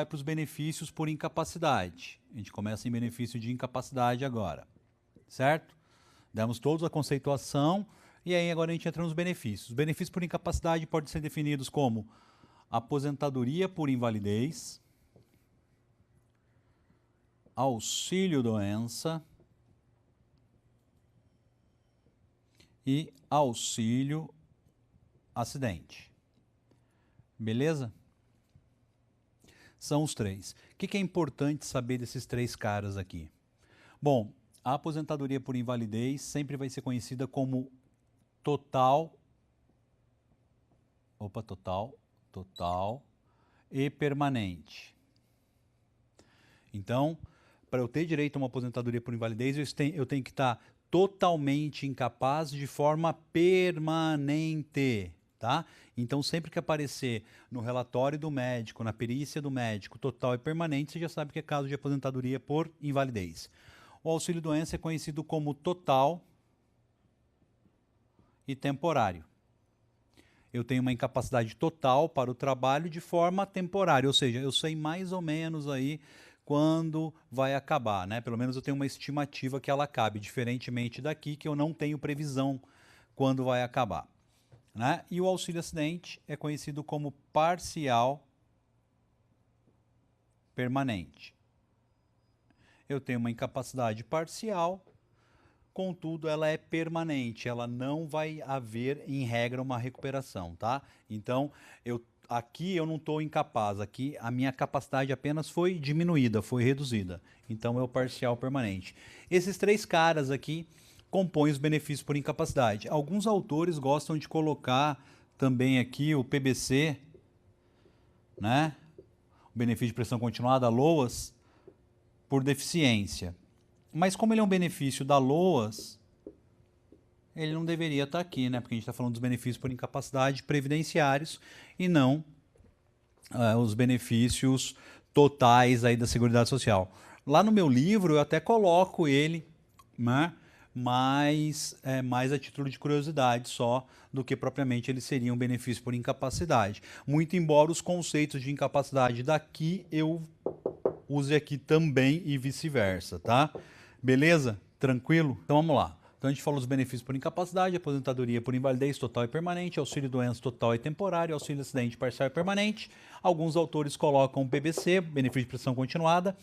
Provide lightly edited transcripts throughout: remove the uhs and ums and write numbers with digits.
vai para os benefícios por incapacidade. A gente começa em benefício de incapacidade agora, certo? Demos todos a conceituação e aí agora a gente entra nos benefícios. Os benefícios por incapacidade podem ser definidos como aposentadoria por invalidez, auxílio-doença e auxílio-acidente. Beleza? São os três. O que é importante saber desses três caras aqui? Bom, a aposentadoria por invalidez sempre vai ser conhecida como total e permanente. Então, para eu ter direito a uma aposentadoria por invalidez, eu tenho que estar totalmente incapaz de forma permanente, tá? Então, sempre que aparecer no relatório do médico, na perícia do médico, total e permanente, você já sabe que é caso de aposentadoria por invalidez. O auxílio-doença é conhecido como total e temporário. Eu tenho uma incapacidade total para o trabalho de forma temporária, ou seja, eu sei mais ou menos aí quando vai acabar, né? Pelo menos eu tenho uma estimativa que ela acabe, diferentemente daqui que eu não tenho previsão quando vai acabar, né? E o auxílio-acidente é conhecido como parcial permanente. Eu tenho uma incapacidade parcial, contudo, ela é permanente, ela não vai haver, em regra, uma recuperação, tá? Então, aqui eu não estou incapaz, aqui a minha capacidade apenas foi diminuída, foi reduzida. Então, é o parcial permanente. Esses três caras aqui compõem os benefícios por incapacidade. Alguns autores gostam de colocar também aqui o PBC, né? O benefício de prestação continuada, LOAS, por deficiência. Mas como ele é um benefício da LOAS, ele não deveria estar aqui, né? Porque a gente está falando dos benefícios por incapacidade previdenciários e não os benefícios totais aí da Seguridade Social. Lá no meu livro eu até coloco ele, né? Mas mais a título de curiosidade só do que propriamente ele seria um benefício por incapacidade. Muito embora os conceitos de incapacidade daqui eu use aqui também e vice-versa, tá? Beleza? Tranquilo? Então vamos lá. Então a gente falou dos benefícios por incapacidade, aposentadoria por invalidez total e permanente, auxílio-doença total e temporário, auxílio-acidente parcial e permanente. Alguns autores colocam o PBC, benefício de prestação continuada,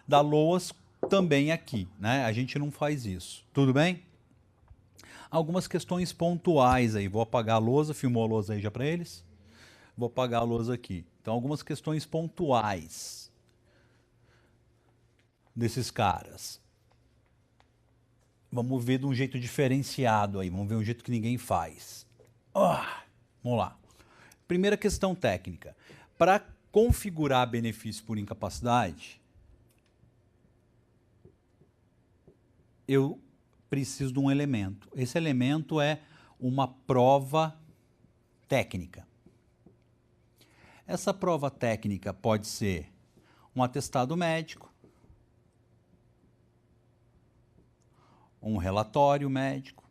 da LOAS também aqui, né? A gente não faz isso. Tudo bem? Algumas questões pontuais aí. Vou apagar a lousa, filmou a lousa aí já para eles? Vou apagar a lousa aqui. Então algumas questões pontuais desses caras. Vamos ver de um jeito diferenciado aí, vamos ver um jeito que ninguém faz. Vamos lá. Primeira questão técnica. Para configurar benefício por incapacidade, eu preciso de um elemento. Esse elemento é uma prova técnica. Essa prova técnica pode ser um atestado médico, um relatório médico,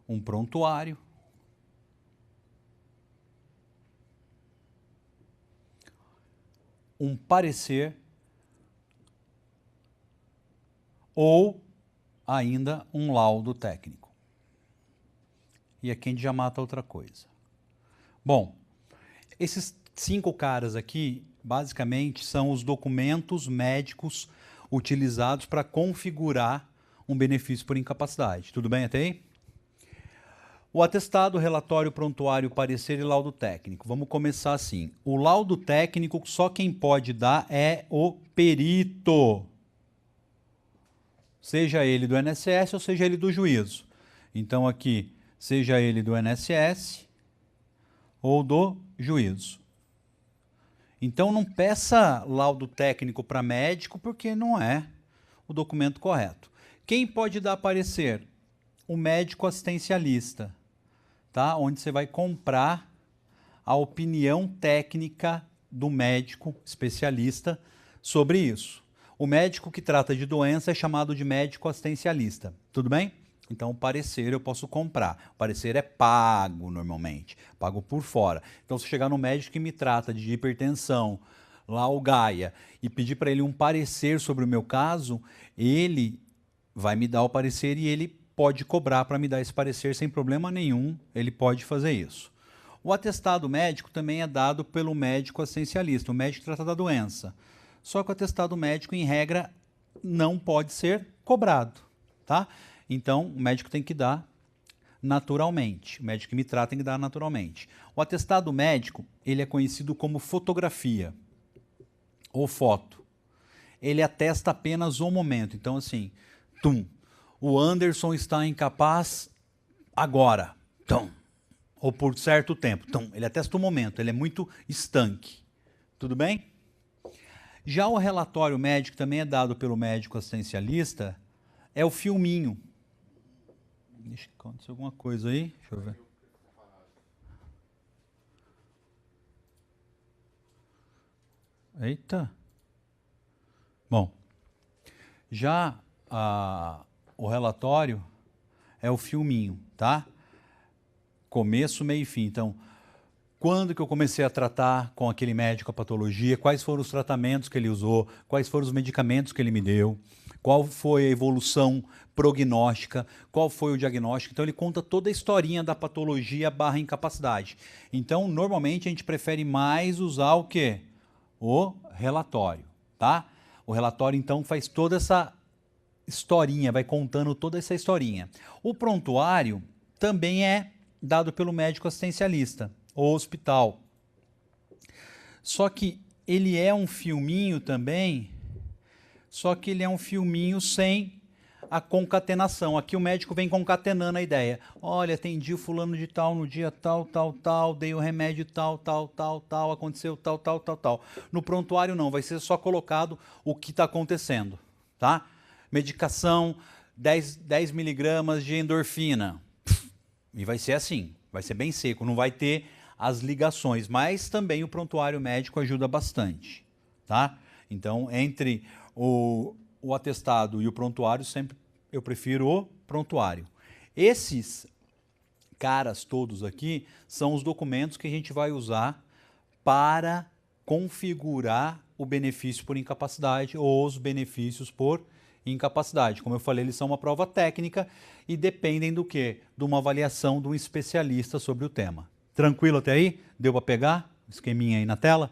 um prontuário, um parecer ou ainda um laudo técnico. E aqui a gente já mata outra coisa. Bom, esses 5 caras aqui, basicamente, são os documentos médicos utilizados para configurar um benefício por incapacidade. Tudo bem até aí? O atestado, relatório, prontuário, parecer e laudo técnico. Vamos começar assim. O laudo técnico, só quem pode dar é o perito. Seja ele do INSS ou seja ele do juízo. Então aqui, seja ele do INSS ou do juízo. Então não peça laudo técnico para médico porque não é o documento correto. Quem pode dar parecer? O médico assistencialista, tá? Onde você vai comprar a opinião técnica do médico especialista sobre isso. O médico que trata de doença é chamado de médico assistencialista, tudo bem? Então, o parecer eu posso comprar. O parecer é pago normalmente, pago por fora. Então, se chegar no médico que me trata de hipertensão, lá o Gaia, e pedir para ele um parecer sobre o meu caso, ele vai me dar o parecer e ele pode cobrar para me dar esse parecer sem problema nenhum, ele pode fazer isso. O atestado médico também é dado pelo médico assistencialista, o médico que trata da doença. Só que o atestado médico, em regra, não pode ser cobrado, tá? Então, o médico tem que dar naturalmente. O médico que me trata tem que dar naturalmente. O atestado médico, ele é conhecido como fotografia ou foto. Ele atesta apenas o momento. Então, assim, o Anderson está incapaz agora, ou por certo tempo. Ele atesta o momento, ele é muito estanque. Tudo bem? Já o relatório médico, também é dado pelo médico assistencialista, é o filminho. Deixa eu acontecer alguma coisa aí. Deixa eu ver. Eita. Bom, já o relatório é o filminho, tá? Começo, meio e fim. Então, quando que eu comecei a tratar com aquele médico a patologia, quais foram os tratamentos que ele usou, quais foram os medicamentos que ele me deu, qual foi a evolução prognóstica, qual foi o diagnóstico. Então, ele conta toda a historinha da patologia / incapacidade. Então, normalmente, a gente prefere mais usar o quê? O relatório, tá? O relatório, então, faz toda essa historinha, vai contando toda essa historinha. O prontuário também é dado pelo médico assistencialista, ou hospital. Só que ele é um filminho também, só que ele é um filminho sem a concatenação. Aqui o médico vem concatenando a ideia. Olha, atendi o fulano de tal no dia tal, tal, tal, dei o remédio tal, tal, tal, tal, aconteceu tal, tal, tal, tal. No prontuário não, vai ser só colocado o que está acontecendo, tá? Medicação, 10 miligramas de endorfina. E vai ser assim, vai ser bem seco, não vai ter as ligações, mas também o prontuário médico ajuda bastante, tá? Então, entre o atestado e o prontuário, sempre eu prefiro o prontuário. Esses caras todos aqui são os documentos que a gente vai usar para configurar o benefício por incapacidade ou os benefícios por incapacidade. Como eu falei, eles são uma prova técnica e dependem do quê? De uma avaliação de um especialista sobre o tema. Tranquilo até aí? Deu para pegar? Esqueminha aí na tela?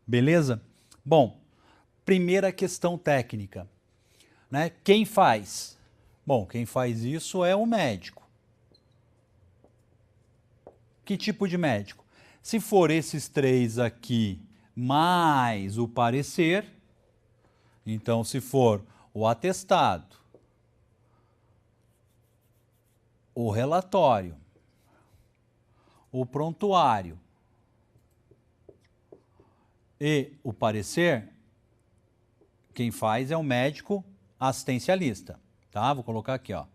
Beleza? Bom, primeira questão técnica, né? Quem faz? Bom, quem faz isso é o médico. Que tipo de médico? Se for esses três aqui, mais o parecer, então se for o atestado, o relatório, o prontuário e o parecer, quem faz é o médico assistencialista, tá? Vou colocar aqui, ó,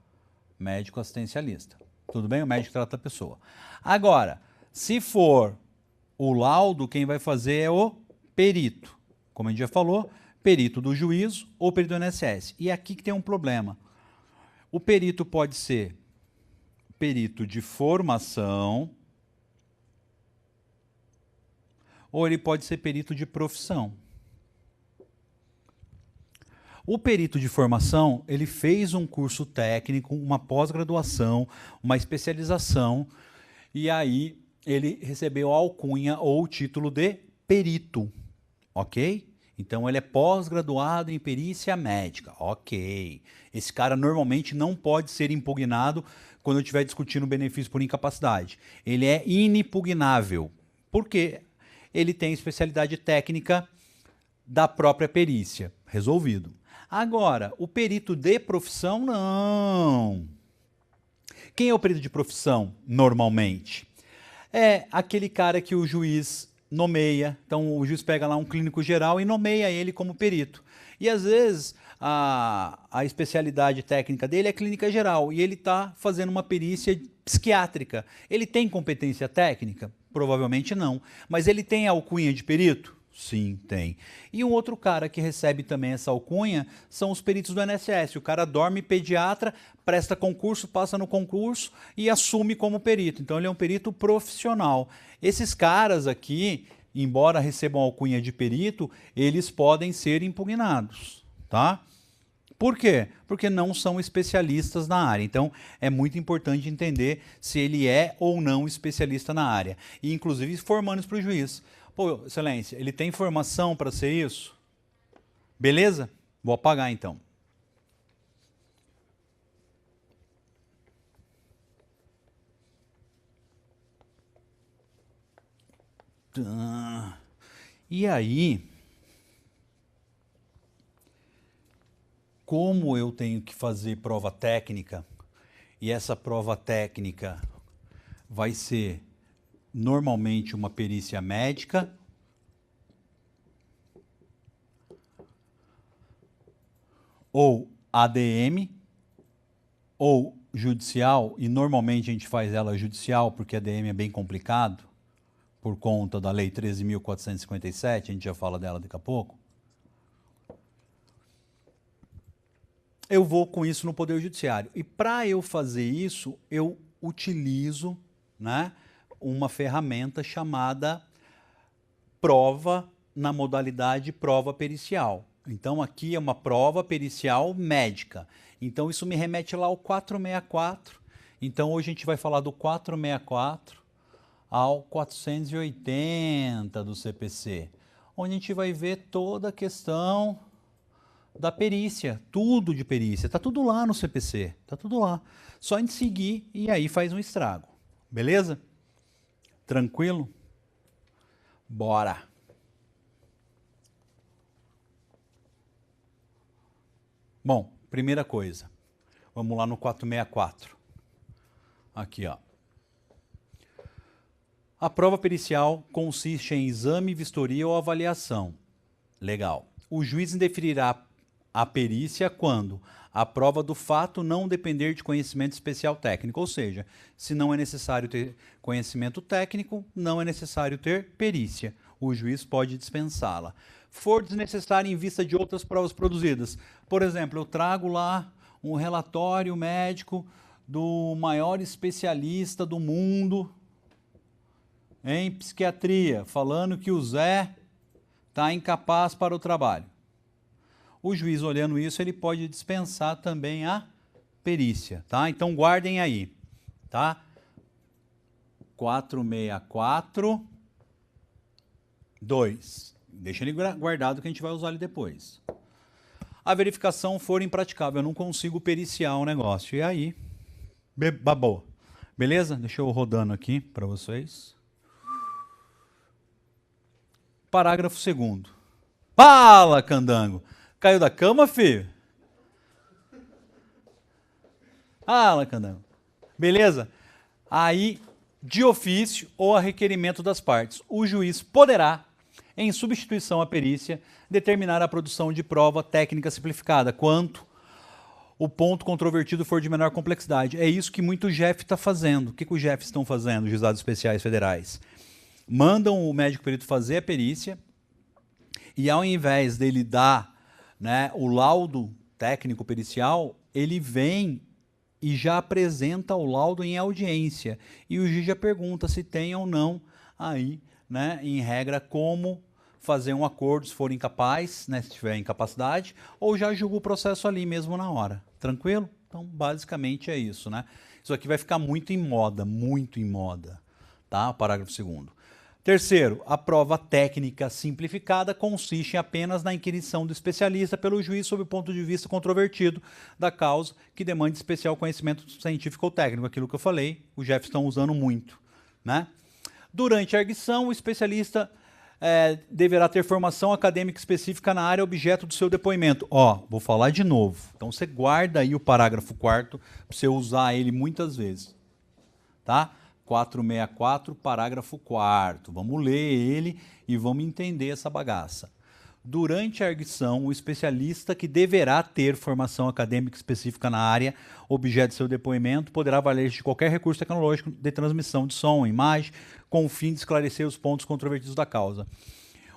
médico assistencialista. Tudo bem? O médico trata a pessoa. Agora, se for o laudo, quem vai fazer é o perito. Como a gente já falou, perito do juízo ou perito do INSS. E aqui que tem um problema. O perito pode ser perito de formação ou ele pode ser perito de profissão. O perito de formação, ele fez um curso técnico, uma pós-graduação, uma especialização, e aí ele recebeu a alcunha ou o título de perito, ok? Então ele é pós-graduado em perícia médica, ok. Esse cara normalmente não pode ser impugnado quando eu estiver discutindo o benefício por incapacidade. Ele é inipugnável, porque ele tem especialidade técnica da própria perícia, resolvido. Agora, o perito de profissão, não. Quem é o perito de profissão, normalmente? É aquele cara que o juiz nomeia. Então, o juiz pega lá um clínico geral e nomeia ele como perito. E, às vezes, a especialidade técnica dele é clínica geral e ele está fazendo uma perícia psiquiátrica. Ele tem competência técnica? Provavelmente não. Mas ele tem alcunha de perito? Sim, tem. E um outro cara que recebe também essa alcunha são os peritos do INSS. O cara dorme pediatra, presta concurso, passa no concurso e assume como perito. Então ele é um perito profissional. Esses caras aqui, embora recebam alcunha de perito, eles podem ser impugnados, tá? Por quê? Porque não são especialistas na área. Então, é muito importante entender se ele é ou não especialista na área. E, inclusive, formando para o juiz. Pô, excelência, ele tem formação para ser isso? Beleza? Vou apagar, então. E aí... como eu tenho que fazer prova técnica, e essa prova técnica vai ser normalmente uma perícia médica, ou ADM, ou judicial, e normalmente a gente faz ela judicial, porque a ADM é bem complicado, por conta da Lei 13.457, a gente já fala dela daqui a pouco. Eu vou com isso no Poder Judiciário. E para eu fazer isso, eu utilizo, né, uma ferramenta chamada prova na modalidade prova pericial. Então aqui é uma prova pericial médica. Então isso me remete lá ao 464. Então hoje a gente vai falar do 464 ao 480 do CPC, onde a gente vai ver toda a questão da perícia, tudo de perícia, tá tudo lá no CPC, tá tudo lá. Só a gente seguir e aí faz um estrago. Beleza? Tranquilo? Bora! Bom, primeira coisa, vamos lá no 464. Aqui, ó. A prova pericial consiste em exame, vistoria ou avaliação. Legal. O juiz indeferirá a perícia quando a prova do fato não depender de conhecimento especial técnico, ou seja, se não é necessário ter conhecimento técnico, não é necessário ter perícia. O juiz pode dispensá-la. For desnecessário em vista de outras provas produzidas. Por exemplo, eu trago lá um relatório médico do maior especialista do mundo em psiquiatria, falando que o Zé está incapaz para o trabalho. O juiz, olhando isso, ele pode dispensar também a perícia, tá? Então, guardem aí, tá? 464, 2. Deixa ele guardado que a gente vai usar ele depois. A verificação for impraticável, eu não consigo periciar o negócio. E aí, babou. Beleza? Deixa eu rodando aqui para vocês. Parágrafo 2º. Fala, candango! Caiu da cama, filho? Fala, candango. Beleza? Aí, de ofício ou a requerimento das partes, o juiz poderá, em substituição à perícia, determinar a produção de prova técnica simplificada, quanto o ponto controvertido for de menor complexidade. É isso que muito JEF está fazendo. O que os JEFs estão fazendo, juizados especiais federais? Mandam o médico perito fazer a perícia e, ao invés dele dar, né, o laudo técnico pericial, ele vem e já apresenta o laudo em audiência. E o juiz já pergunta se tem ou não aí, né, em regra, como fazer um acordo se for incapaz, né, se tiver incapacidade, ou já julga o processo ali mesmo na hora. Tranquilo? Então, basicamente é isso, né? Isso aqui vai ficar muito em moda, tá? Parágrafo 2º. Terceiro, a prova técnica simplificada consiste apenas na inquirição do especialista pelo juiz sob o ponto de vista controvertido da causa que demande especial conhecimento científico ou técnico. Aquilo que eu falei, os chefes estão usando muito, né? Durante a arguição, o especialista deverá ter formação acadêmica específica na área objeto do seu depoimento. Ó, vou falar de novo. Então você guarda aí o parágrafo 4º para você usar ele muitas vezes, tá? 464, parágrafo 4º. Vamos ler ele e vamos entender essa bagaça. Durante a arguição, o especialista que deverá ter formação acadêmica específica na área objeto de seu depoimento poderá valer-se de qualquer recurso tecnológico de transmissão de som, imagem, com o fim de esclarecer os pontos controvertidos da causa.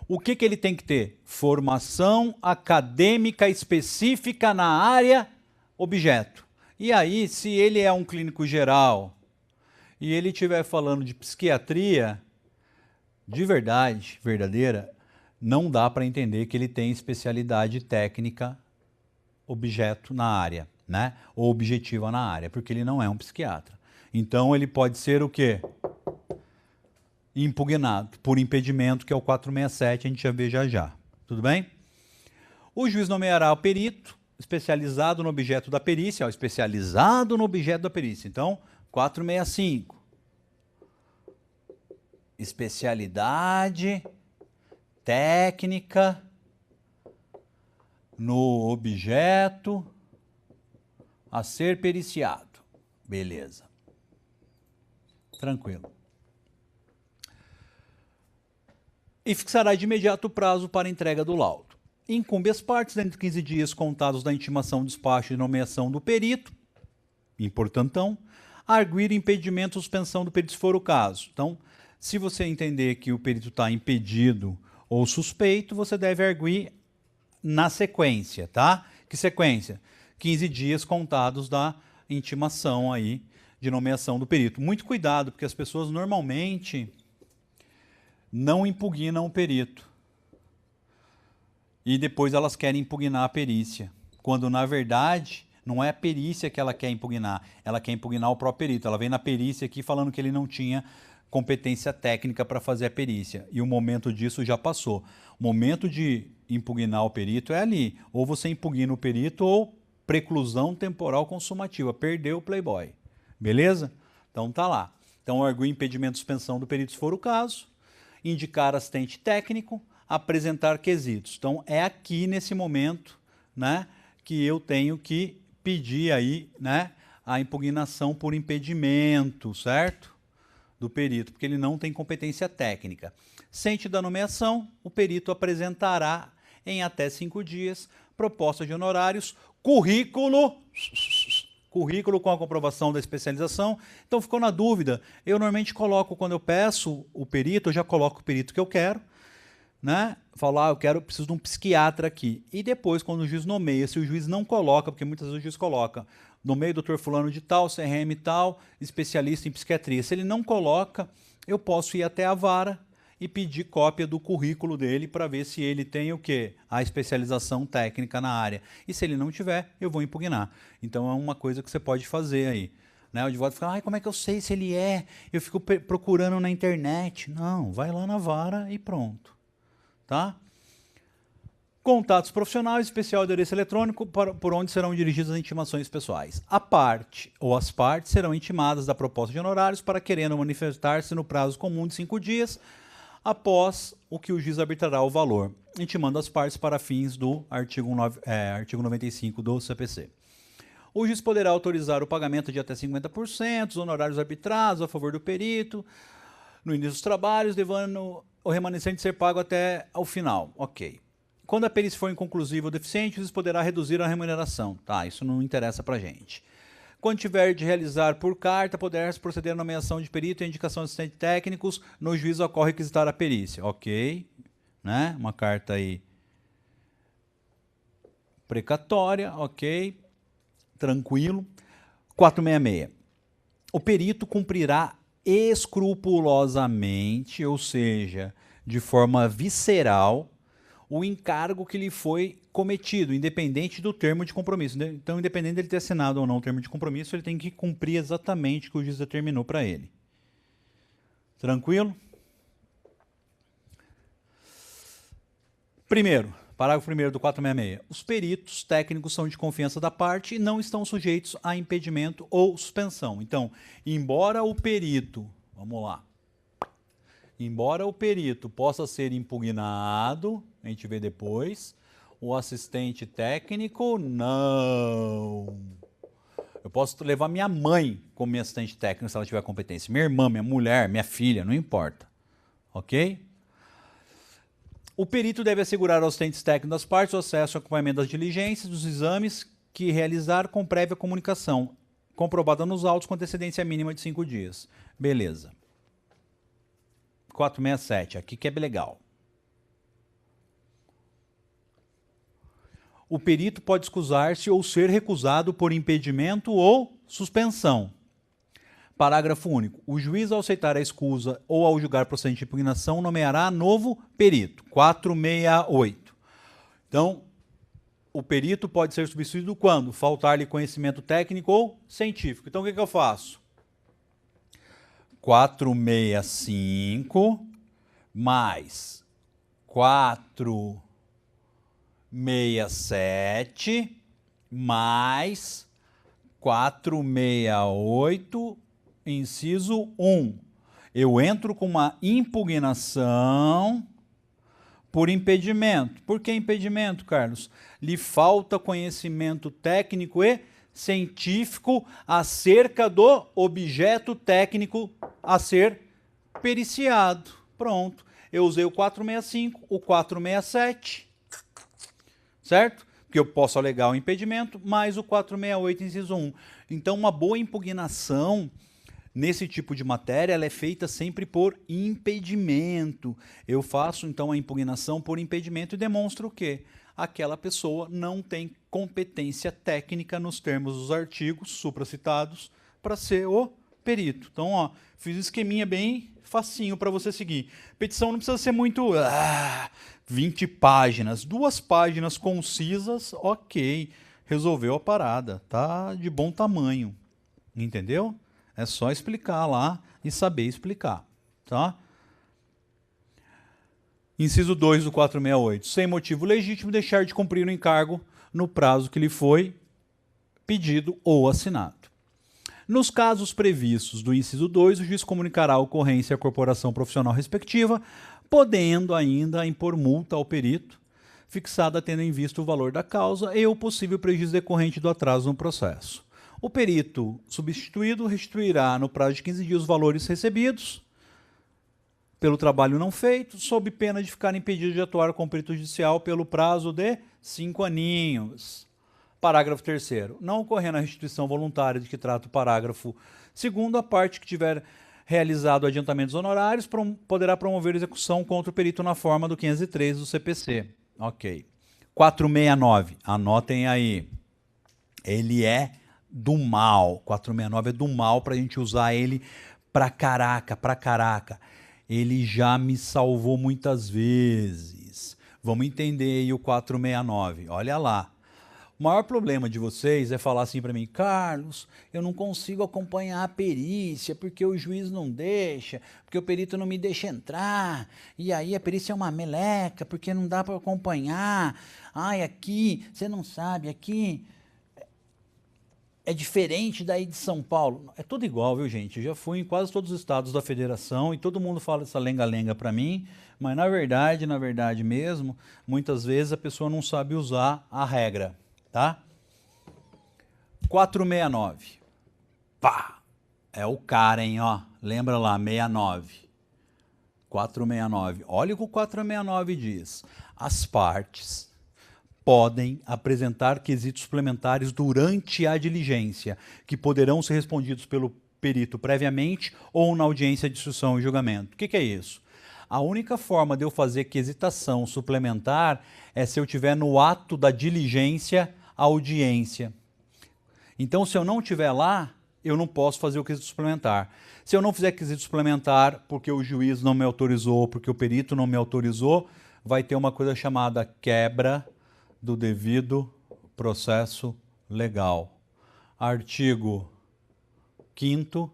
O que ele tem que ter? Formação acadêmica específica na área objeto. E aí, se ele é um clínico geral e ele estiver falando de psiquiatria, de verdade, verdadeira, não dá para entender que ele tem especialidade técnica objeto na área, né? Ou objetiva na área, porque ele não é um psiquiatra. Então ele pode ser o quê? Impugnado por impedimento, que é o 467, a gente já vê já. Tudo bem? O juiz nomeará o perito especializado no objeto da perícia, ó, especializado no objeto da perícia. Então, 465. Especialidade técnica no objeto a ser periciado. Beleza. Tranquilo. E fixará de imediato o prazo para entrega do laudo. Incumbe as partes, dentro de 15 dias contados da intimação, despacho e nomeação do perito, importantão, arguir impedimento ou suspensão do perito, se for o caso. Então, se você entender que o perito está impedido ou suspeito, você deve arguir na sequência, tá? Que sequência? 15 dias contados da intimação aí de nomeação do perito. Muito cuidado, porque as pessoas normalmente não impugnam o perito. E depois elas querem impugnar a perícia. Quando, na verdade, não é a perícia que ela quer impugnar. Ela quer impugnar o próprio perito. Ela vem na perícia aqui falando que ele não tinha competência técnica para fazer a perícia. E o momento disso já passou. O momento de impugnar o perito é ali. Ou você impugna o perito ou preclusão temporal consumativa. Perdeu o playboy. Beleza? Então tá lá. Então, arguir impedimento de suspensão do perito, se for o caso. Indicar assistente técnico, apresentar quesitos. Então, é aqui nesse momento, né, que eu tenho que pedir aí, né, a impugnação por impedimento, certo? Do perito, porque ele não tem competência técnica. Ciente da nomeação, o perito apresentará em até 5 dias proposta de honorários, currículo com a comprovação da especialização. Então ficou na dúvida. Eu normalmente coloco, quando eu peço o perito, eu já coloco o perito que eu quero, né? Falo, preciso de um psiquiatra aqui. E depois, quando o juiz nomeia, se o juiz não coloca, porque muitas vezes o juiz coloca, nomeia o doutor fulano de tal, CRM tal, especialista em psiquiatria. Se ele não coloca, eu posso ir até a vara e pedir cópia do currículo dele para ver se ele tem o quê? A especialização técnica na área. E se ele não tiver, eu vou impugnar. Então é uma coisa que você pode fazer aí. Né? O advogado fica, como é que eu sei se ele é? Eu fico procurando na internet. Não, vai lá na vara e pronto. Tá? Contatos profissionais, especial endereço eletrônico, por onde serão dirigidas as intimações pessoais. A parte ou as partes serão intimadas da proposta de honorários para querendo manifestar-se no prazo comum de 5 dias, após o que o juiz arbitrará o valor, intimando as partes para fins do artigo 95 do CPC. O juiz poderá autorizar o pagamento de até 50% dos honorários arbitrados a favor do perito no início dos trabalhos, devendo o remanescente ser pago até ao final. Ok. Quando a perícia for inconclusiva ou deficiente, o juiz poderá reduzir a remuneração. Tá, isso não interessa pra gente. Quando tiver de realizar por carta, poderá proceder à nomeação de perito e indicação de assistentes técnicos, no juízo ocorre requisitar a perícia. Ok, né? Uma carta aí precatória, ok, tranquilo. 466. O perito cumprirá escrupulosamente, ou seja, de forma visceral, o encargo que lhe foi cometido, independente do termo de compromisso. Então, independente dele ter assinado ou não o termo de compromisso, ele tem que cumprir exatamente o que o juiz determinou para ele. Tranquilo? Primeiro, parágrafo 1º do 466. Os peritos técnicos são de confiança da parte e não estão sujeitos a impedimento ou suspensão. Então, embora o perito, vamos lá, embora o perito possa ser impugnado, a gente vê depois, o assistente técnico, não. Eu posso levar minha mãe como minha assistente técnica se ela tiver competência. Minha irmã, minha mulher, minha filha, não importa. Ok? O perito deve assegurar aos assistentes técnicos das partes o acesso ao acompanhamento das diligências, dos exames que realizar com prévia comunicação, comprovada nos autos com antecedência mínima de 5 dias. Beleza. 467, aqui que é legal. o perito pode excusar-se ou ser recusado por impedimento ou suspensão. Parágrafo único. O juiz, ao aceitar a escusa ou ao julgar procedente de impugnação, nomeará novo perito. 468. Então, o perito pode ser substituído quando? Faltar-lhe conhecimento técnico ou científico. Então, o que eu faço? 465 mais 467 mais 468, inciso 1. Eu entro com uma impugnação por impedimento. Por que impedimento, Carlos? Lhe falta conhecimento técnico e científico acerca do objeto técnico a ser periciado. Pronto. Eu usei o 465, o 467, certo? Porque eu posso alegar o impedimento, mais o 468, inciso 1. Então, uma boa impugnação nesse tipo de matéria, ela é feita sempre por impedimento. Eu faço, então, a impugnação por impedimento e demonstro o quê? Aquela pessoa não tem competência técnica nos termos dos artigos supracitados para ser o perito. Então, ó, fiz um esqueminha bem facinho para você seguir. Petição não precisa ser muito... 20 páginas. 2 páginas concisas, ok. Resolveu a parada. Tá de bom tamanho. Entendeu? É só explicar lá e saber explicar. Tá? Inciso 2 do 468. Sem motivo legítimo, deixar de cumprir o encargo no prazo que lhe foi pedido ou assinado. Nos casos previstos do inciso 2, o juiz comunicará a ocorrência à corporação profissional respectiva, podendo ainda impor multa ao perito, fixada tendo em vista o valor da causa e o possível prejuízo decorrente do atraso no processo. O perito substituído restituirá no prazo de 15 dias os valores recebidos pelo trabalho não feito, sob pena de ficar impedido de atuar com o perito judicial pelo prazo de 5 aninhos. Parágrafo 3º. Não ocorrendo a restituição voluntária de que trata o parágrafo 2º, a parte que tiver realizado adiantamentos honorários poderá promover execução contra o perito na forma do 503 do CPC. Ok. 469. Anotem aí. Ele é do mal. 469 é do mal para a gente usar ele pra caraca. Ele já me salvou muitas vezes. Vamos entender aí o 469. Olha lá. O maior problema de vocês é falar assim para mim: Carlos, eu não consigo acompanhar a perícia porque o juiz não deixa, porque o perito não me deixa entrar, e aí a perícia é uma meleca porque não dá para acompanhar. Ai, aqui, você não sabe, aqui é diferente daí de São Paulo. É tudo igual, viu, gente? Eu já fui em quase todos os estados da federação e todo mundo fala essa lenga-lenga para mim, mas na verdade mesmo, muitas vezes a pessoa não sabe usar a regra. Tá? 469. Pá! É o cara, hein, ó. Lembra lá, 69. 469. Olha o que o 469 diz. As partes podem apresentar quesitos suplementares durante a diligência, que poderão ser respondidos pelo perito previamente ou na audiência de instrução e julgamento. O que é isso? A única forma de eu fazer quesitação suplementar é se eu tiver no ato da diligência audiência. Então, se eu não estiver lá, eu não posso fazer o quesito suplementar. Se eu não fizer quesito suplementar porque o juiz não me autorizou, porque o perito não me autorizou, vai ter uma coisa chamada quebra do devido processo legal. Artigo 5º,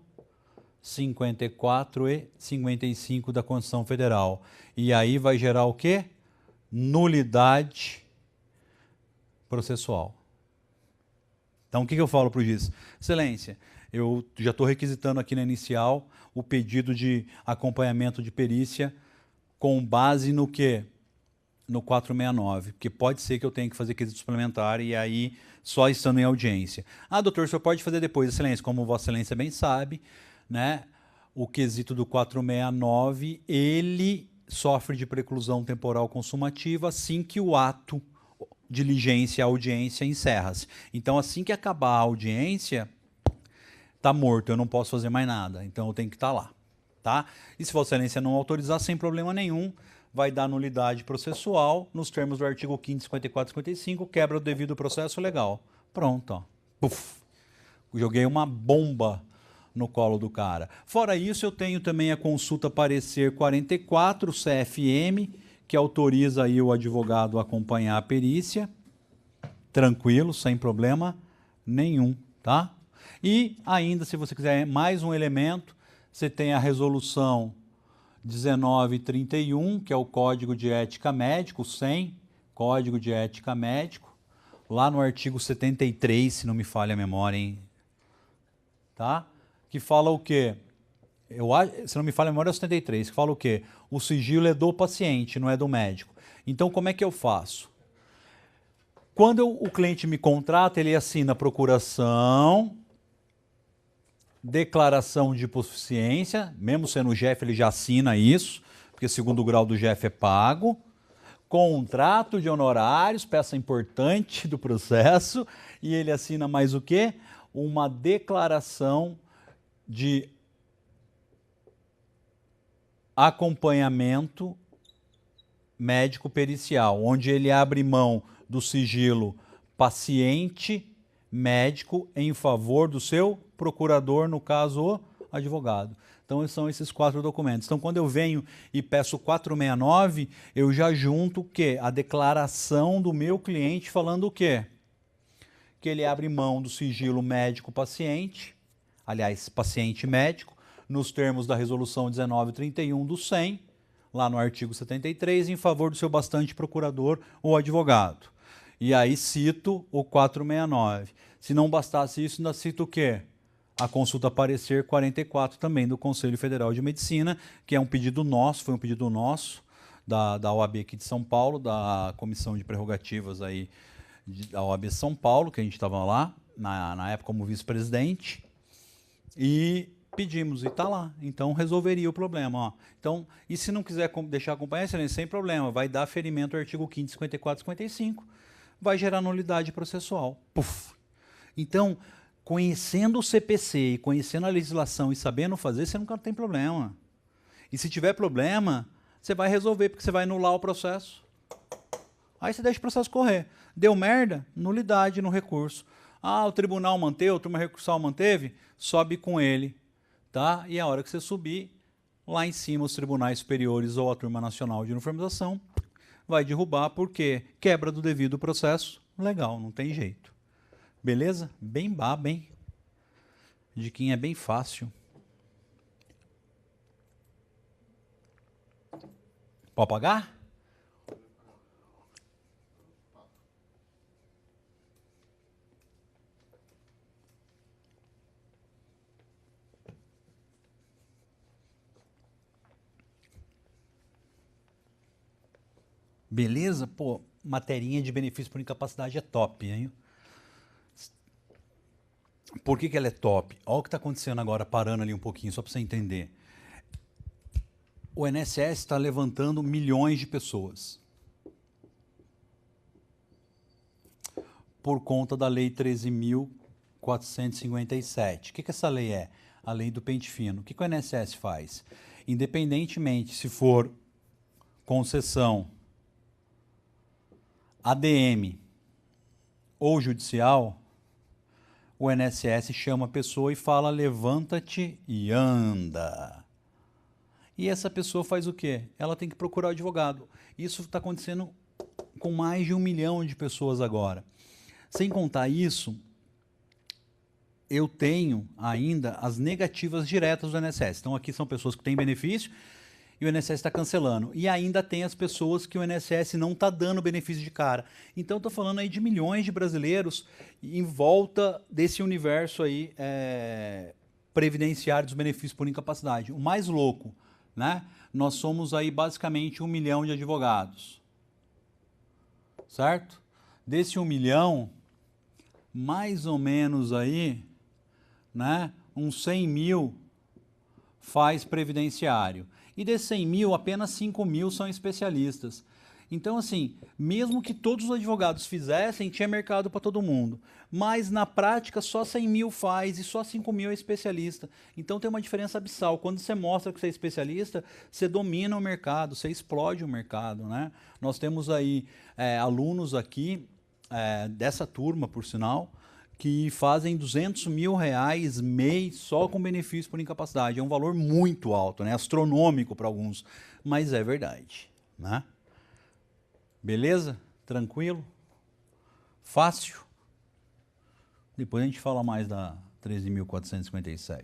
54 e 55 da Constituição Federal. E aí vai gerar o quê? Nulidade processual. Então, o que eu falo para o juiz? Excelência, eu já estou requisitando aqui na inicial o pedido de acompanhamento de perícia com base no quê? No 469, porque pode ser que eu tenha que fazer quesito suplementar e aí só estando em audiência. Ah, doutor, o senhor pode fazer depois, excelência, como Vossa Excelência bem sabe, né? O quesito do 469, ele sofre de preclusão temporal consumativa assim que o ato diligência, audiência encerra-se. Então, assim que acabar a audiência, está morto, eu não posso fazer mais nada. Então, eu tenho que estar lá. Tá? E se Vossa Excelência não autorizar, sem problema nenhum, vai dar nulidade processual nos termos do artigo 5º, 54 e 55, quebra o devido processo legal. Pronto, ó. Puf. Joguei uma bomba no colo do cara. Fora isso, eu tenho também a consulta parecer 44 CFM, que autoriza aí o advogado a acompanhar a perícia. Tranquilo, sem problema nenhum, tá? E ainda, se você quiser mais um elemento, você tem a resolução 1931, que é o Código de Ética Médico, 100, Código de Ética Médico, lá no artigo 73, se não me falha a memória, hein? Tá? Que fala o quê? Se não me falha a memória, é o 73, que fala o quê? O sigilo é do paciente, não é do médico. Então, como é que eu faço? Quando o cliente me contrata, ele assina procuração, declaração de hipossuficiência, mesmo sendo o GEF, ele já assina isso, porque segundo grau do GEF é pago, contrato de honorários, peça importante do processo, e ele assina mais o quê? Uma declaração de acompanhamento médico-pericial, onde ele abre mão do sigilo paciente-médico em favor do seu procurador, no caso, o advogado. Então, são esses 4 documentos. Então, quando eu venho e peço 469, eu já junto o quê? A declaração do meu cliente falando o quê? Que ele abre mão do sigilo médico-paciente, aliás, paciente-médico, nos termos da resolução 1931 do 100, lá no artigo 73, em favor do seu bastante procurador ou advogado. E aí cito o 469. Se não bastasse isso, ainda cito o quê? A consulta parecer 44 também do Conselho Federal de Medicina, que é um pedido nosso, foi um pedido nosso, da OAB aqui de São Paulo, da Comissão de Prerrogativas aí da OAB São Paulo, que a gente estava lá, na época como vice-presidente, e pedimos, e está lá. Então, resolveria o problema. Ó. Então, e se não quiser deixar acompanhar, excelente, sem problema, vai dar ferimento ao artigo 5º, 54 e 55, vai gerar nulidade processual. Puf! Então, conhecendo o CPC e conhecendo a legislação e sabendo fazer, você nunca tem problema. E se tiver problema, você vai resolver, porque você vai anular o processo. Aí você deixa o processo correr. Deu merda? Nulidade no recurso. Ah, o tribunal manteve, o tribunal recursal manteve? Sobe com ele. Tá? E a hora que você subir, lá em cima os tribunais superiores ou a turma nacional de uniformização vai derrubar porque quebra do devido processo legal, não tem jeito. Beleza? Bem baba, hein? Diquinha é bem fácil. Pode pagar? Beleza? Pô, materinha de benefício por incapacidade é top, hein? Por que ela é top? Olha o que está acontecendo agora, parando ali um pouquinho, só para você entender. O INSS está levantando milhões de pessoas por conta da Lei 13.457. O que essa lei é? A lei do pente fino. O que o INSS faz? Independentemente se for concessão ADM ou judicial, o INSS chama a pessoa e fala, levanta-te e anda. E essa pessoa faz o quê? Ela tem que procurar o advogado. Isso está acontecendo com mais de 1 milhão de pessoas agora. Sem contar isso, eu tenho ainda as negativas diretas do INSS. Então aqui são pessoas que têm benefício e o INSS está cancelando. E ainda tem as pessoas que o INSS não está dando benefício de cara. Então, estou falando aí de milhões de brasileiros em volta desse universo aí previdenciário dos benefícios por incapacidade. O mais louco, né? Nós somos aí basicamente 1 milhão de advogados. Certo? Desse 1 milhão, mais ou menos aí, né? Uns 100 mil faz previdenciário. E desses 100 mil, apenas 5 mil são especialistas. Então, assim, mesmo que todos os advogados fizessem, tinha mercado para todo mundo. Mas, na prática, só 100 mil faz e só 5 mil é especialista. Então, tem uma diferença abissal. Quando você mostra que você é especialista, você domina o mercado, você explode o mercado, né? Nós temos aí alunos aqui, dessa turma, por sinal, que fazem 200 mil reais mês só com benefício por incapacidade. É um valor muito alto, né? Astronômico para alguns, mas é verdade, né? Beleza? Tranquilo? Fácil? Depois a gente fala mais da 13.457.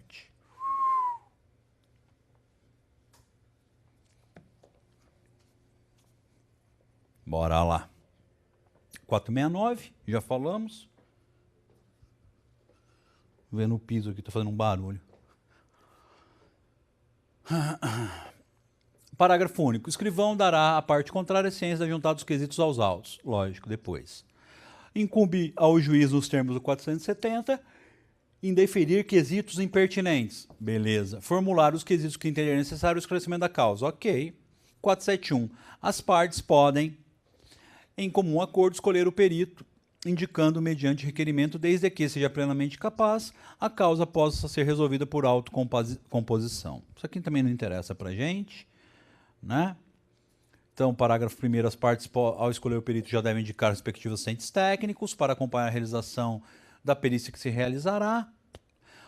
Bora lá. 469, já falamos. Vendo o piso aqui, tá fazendo um barulho. Parágrafo único. O escrivão dará à parte contrária a ciência da juntada dos quesitos aos autos. Lógico, depois. Incumbe ao juiz, nos termos do 470, indeferir quesitos impertinentes. Beleza. Formular os quesitos que entenderem necessário o esclarecimento da causa. Ok. 471. As partes podem, em comum acordo, escolher o perito, indicando mediante requerimento, desde que seja plenamente capaz, a causa possa ser resolvida por autocomposição. Isso aqui também não interessa para a gente, né? Então, parágrafo 1º, as partes, ao escolher o perito, já devem indicar respectivos assistentes técnicos para acompanhar a realização da perícia que se realizará.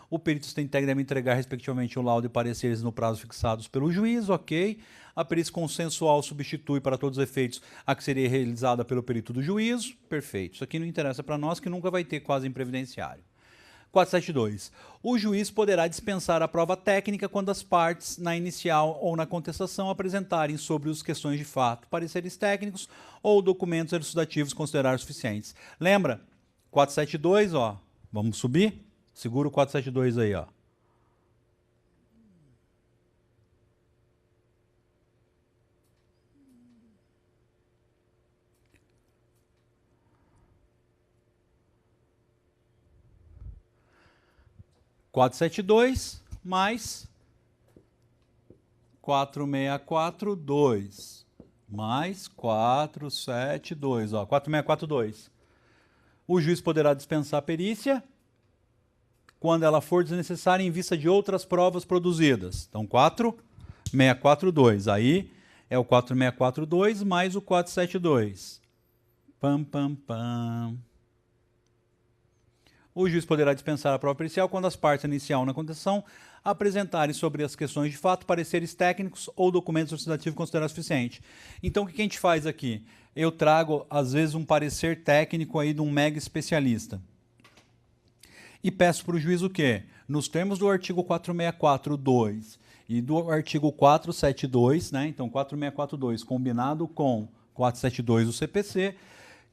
O perito assistente técnico deve entregar, respectivamente, o laudo e pareceres no prazo fixados pelo juiz, ok. A perícia consensual substitui, para todos os efeitos, a que seria realizada pelo perito do juízo, perfeito. Isso aqui não interessa para nós, que nunca vai ter quase em previdenciário. 472. O juiz poderá dispensar a prova técnica quando as partes, na inicial ou na contestação, apresentarem sobre as questões de fato, pareceres técnicos ou documentos elucidativos considerados suficientes. Lembra? 472, ó. Vamos subir? Segura o 472 aí, ó. (472) mais 4.642 mais 472, ó, 4.642. O juiz poderá dispensar a perícia quando ela for desnecessária em vista de outras provas produzidas. Então, 4.642. Aí é o 4.642 mais o 472. Pam, pam, pam. O juiz poderá dispensar a prova pericial quando as partes inicial na contestação apresentarem sobre as questões de fato pareceres técnicos ou documentos elucidativos considerados suficientes. Então, o que a gente faz aqui? Eu trago, às vezes, um parecer técnico aí de um mega especialista. E peço para o juiz o quê? Nos termos do artigo 4.642 e do artigo 472, né? Então, 4.642 combinado com 472 do CPC,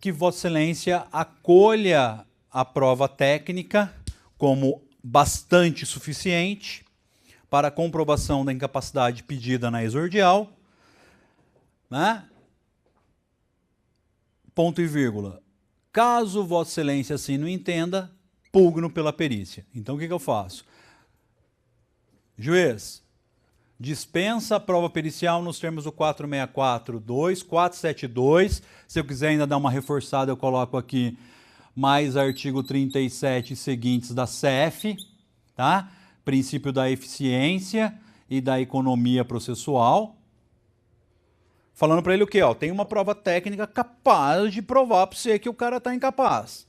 que Vossa Excelência acolha a prova técnica como bastante suficiente para a comprovação da incapacidade pedida na exordial, né? Ponto e vírgula. Caso Vossa Excelência assim não entenda, pugno pela perícia. Então, o que eu faço? Juiz, dispensa a prova pericial nos termos do 4.642, 472. Se eu quiser ainda dar uma reforçada, eu coloco aqui mais artigo 37 e seguintes da CEF, tá? Princípio da eficiência e da economia processual. Falando para ele o quê? Ó, tem uma prova técnica capaz de provar para você que o cara está incapaz.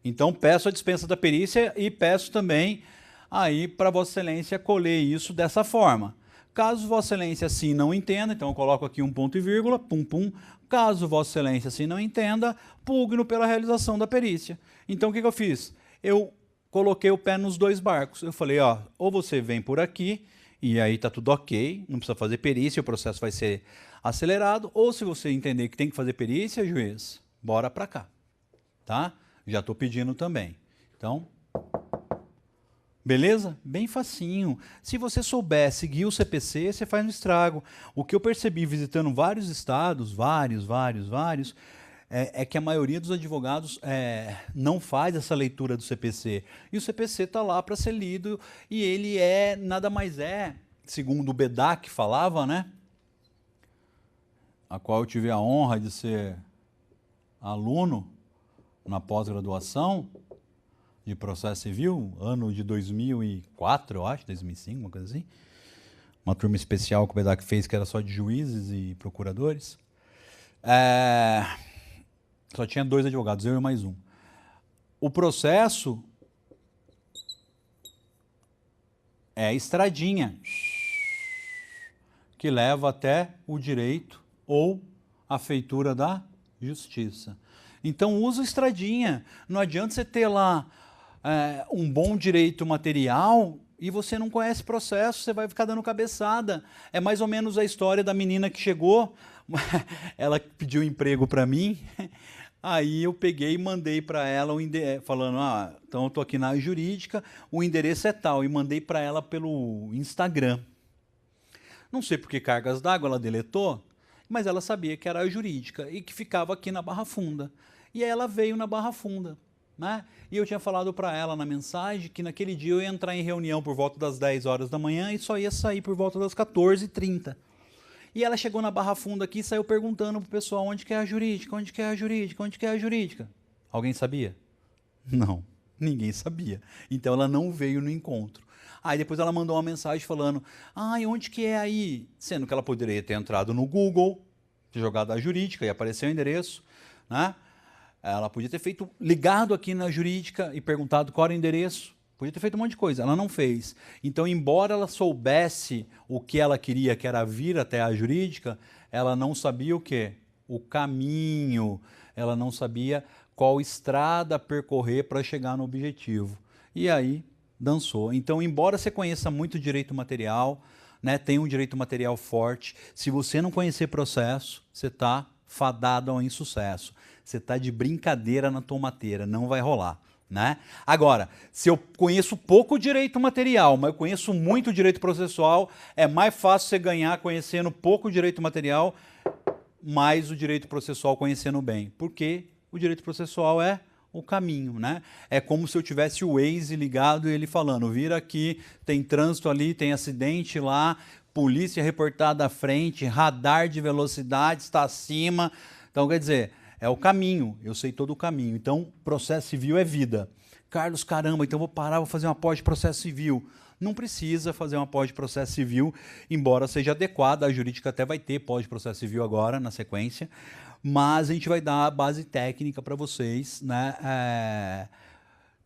Então, peço a dispensa da perícia e peço também aí para Vossa Excelência colher isso dessa forma. Caso Vossa Excelência assim não entenda, então eu coloco aqui um ponto e vírgula, pum, pum. Caso Vossa Excelência assim não entenda, pugno pela realização da perícia. Então, o que eu fiz? Eu coloquei o pé nos dois barcos. Eu falei, ó, ou você vem por aqui, e aí tá tudo ok, não precisa fazer perícia, o processo vai ser acelerado, ou se você entender que tem que fazer perícia, juiz, bora para cá, tá? Já estou pedindo também. Então, beleza? Bem facinho. Se você souber seguir o CPC, você faz um estrago. O que eu percebi visitando vários estados, vários, é que a maioria dos advogados não faz essa leitura do CPC. E o CPC está lá para ser lido e ele nada mais segundo o BEDAC falava, né? a qual eu tive a honra de ser aluno na pós-graduação de processo civil, ano de 2004, eu acho, 2005, uma coisa assim. Uma turma especial que o PEDAC fez, que era só de juízes e procuradores. Só tinha 2 advogados, eu e mais um. O processo é a estradinha que leva até o direito ou a feitura da justiça. Então usa estradinha. Não adianta você ter lá um bom direito material e você não conhece processo, você vai ficar dando cabeçada. É mais ou menos a história da menina que chegou, ela pediu emprego para mim, aí eu peguei e mandei para ela falando, então eu estou aqui na jurídica, o endereço é tal, e mandei para ela pelo Instagram. Não sei por que cargas d'água ela deletou, mas ela sabia que era a jurídica e que ficava aqui na Barra Funda. E aí ela veio na Barra Funda. Né? E eu tinha falado para ela na mensagem que naquele dia eu ia entrar em reunião por volta das 10 horas da manhã e só ia sair por volta das 14h30. E ela chegou na Barra Funda aqui e saiu perguntando pro pessoal onde que é a jurídica, onde que é a jurídica, onde que é a jurídica. Alguém sabia? Não, ninguém sabia. Então ela não veio no encontro. Aí depois ela mandou uma mensagem falando, e onde que é aí? Sendo que ela poderia ter entrado no Google, jogado a jurídica e apareceu o endereço, né? Ela podia ter ligado aqui na jurídica e perguntado qual era o endereço. Podia ter feito um monte de coisa. Ela não fez. Então, embora ela soubesse o que ela queria, que era vir até a jurídica, ela não sabia o quê? O caminho. Ela não sabia qual estrada percorrer para chegar no objetivo. E aí, dançou. Então, embora você conheça muito direito material, né, tem um direito material forte, se você não conhecer processo, você está fadado ao insucesso. Você está de brincadeira na tomateira, não vai rolar. Né? Agora, se eu conheço pouco direito material, mas eu conheço muito direito processual, é mais fácil você ganhar conhecendo pouco direito material, mais o direito processual conhecendo bem. Porque o direito processual é o caminho. Né? É como se eu tivesse o Waze ligado e ele falando, vira aqui, tem trânsito ali, tem acidente lá, polícia reportada à frente, radar de velocidade está acima. Então, quer dizer, é o caminho, eu sei todo o caminho. Então, processo civil é vida. Carlos, caramba, então vou parar, vou fazer uma pós de processo civil. Não precisa fazer uma pós de processo civil, embora seja adequada, a jurídica até vai ter pós de processo civil agora, na sequência, mas a gente vai dar a base técnica para vocês, né,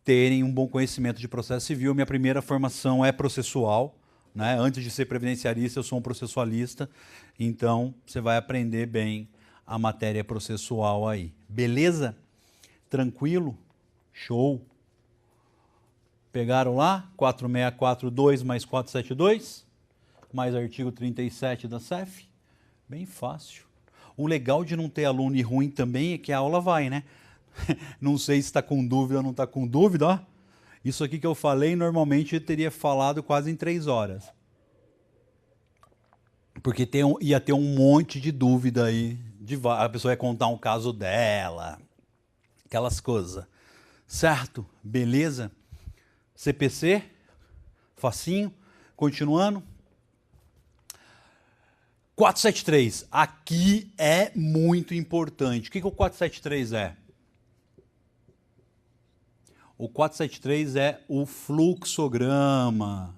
terem um bom conhecimento de processo civil. Minha primeira formação é processual, né? Antes de ser previdenciarista, eu sou um processualista, então você vai aprender bem a matéria processual aí. Beleza? Tranquilo? Show? Pegaram lá? 4642 mais 472, mais artigo 37 da CEF. Bem fácil. O legal de não ter aluno ruim também é que a aula vai, né? Não sei se está com dúvida ou não está com dúvida, ó. Isso aqui que eu falei, normalmente eu teria falado quase em 3 horas. Porque ia ter um monte de dúvida aí. A pessoa ia contar um caso dela, aquelas coisas. Certo? Beleza? CPC? Facinho? Continuando. 473. Aqui é muito importante. O que o 473 é? O 473 é o fluxograma.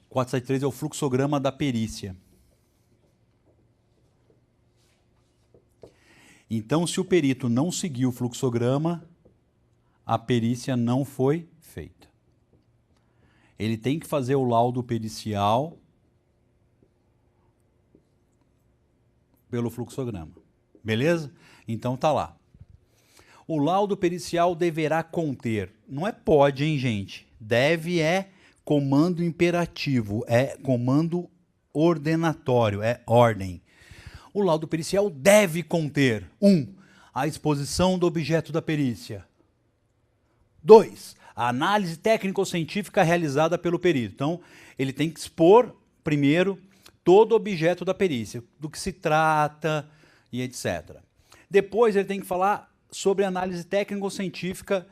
473 é o fluxograma da perícia. Então, se o perito não seguiu o fluxograma, a perícia não foi feita. Ele tem que fazer o laudo pericial pelo fluxograma. Beleza? Então tá lá. O laudo pericial deverá conter, não é pode, hein, gente? Deve é comando imperativo, é comando ordenatório, é ordem. O laudo pericial deve conter 1. A exposição do objeto da perícia. 2. A análise técnico-científica realizada pelo perito. Então, ele tem que expor, primeiro, todo o objeto da perícia, do que se trata e etc. Depois, ele tem que falar sobre a análise técnico-científica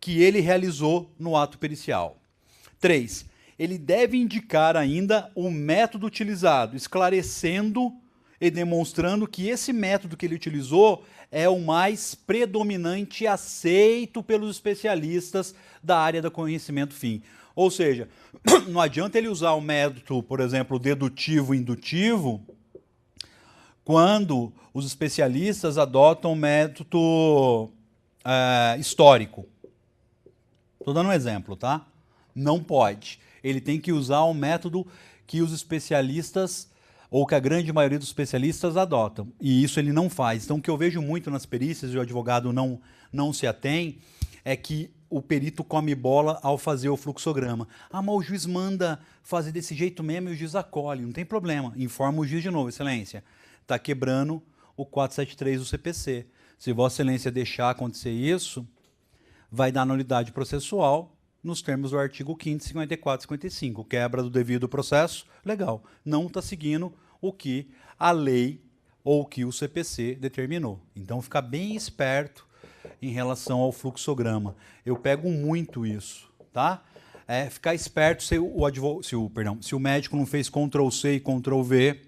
que ele realizou no ato pericial. 3. ele deve indicar ainda o método utilizado, esclarecendo e demonstrando que esse método que ele utilizou é o mais predominante e aceito pelos especialistas da área do conhecimento fim. Ou seja, não adianta ele usar o método, por exemplo, dedutivo-indutivo, quando os especialistas adotam o método histórico. Estou dando um exemplo, tá? Não pode. Ele tem que usar o método que os especialistas, ou que a grande maioria dos especialistas adotam. E isso ele não faz. Então, o que eu vejo muito nas perícias, e o advogado não se atém, é que o perito come bola ao fazer o fluxograma. Ah, mas o juiz manda fazer desse jeito mesmo e o juiz acolhe. Não tem problema. Informa o juiz de novo, excelência. Está quebrando o 473 do CPC. Se Vossa Excelência deixar acontecer isso, vai dar nulidade processual nos termos do artigo 5º, 54 e 55. Quebra do devido processo, legal. Não está seguindo o que a lei ou o que o CPC determinou. Então, fica bem esperto em relação ao fluxograma. Eu pego muito isso, tá? Ficar esperto se o médico não fez Ctrl+C e Ctrl+V.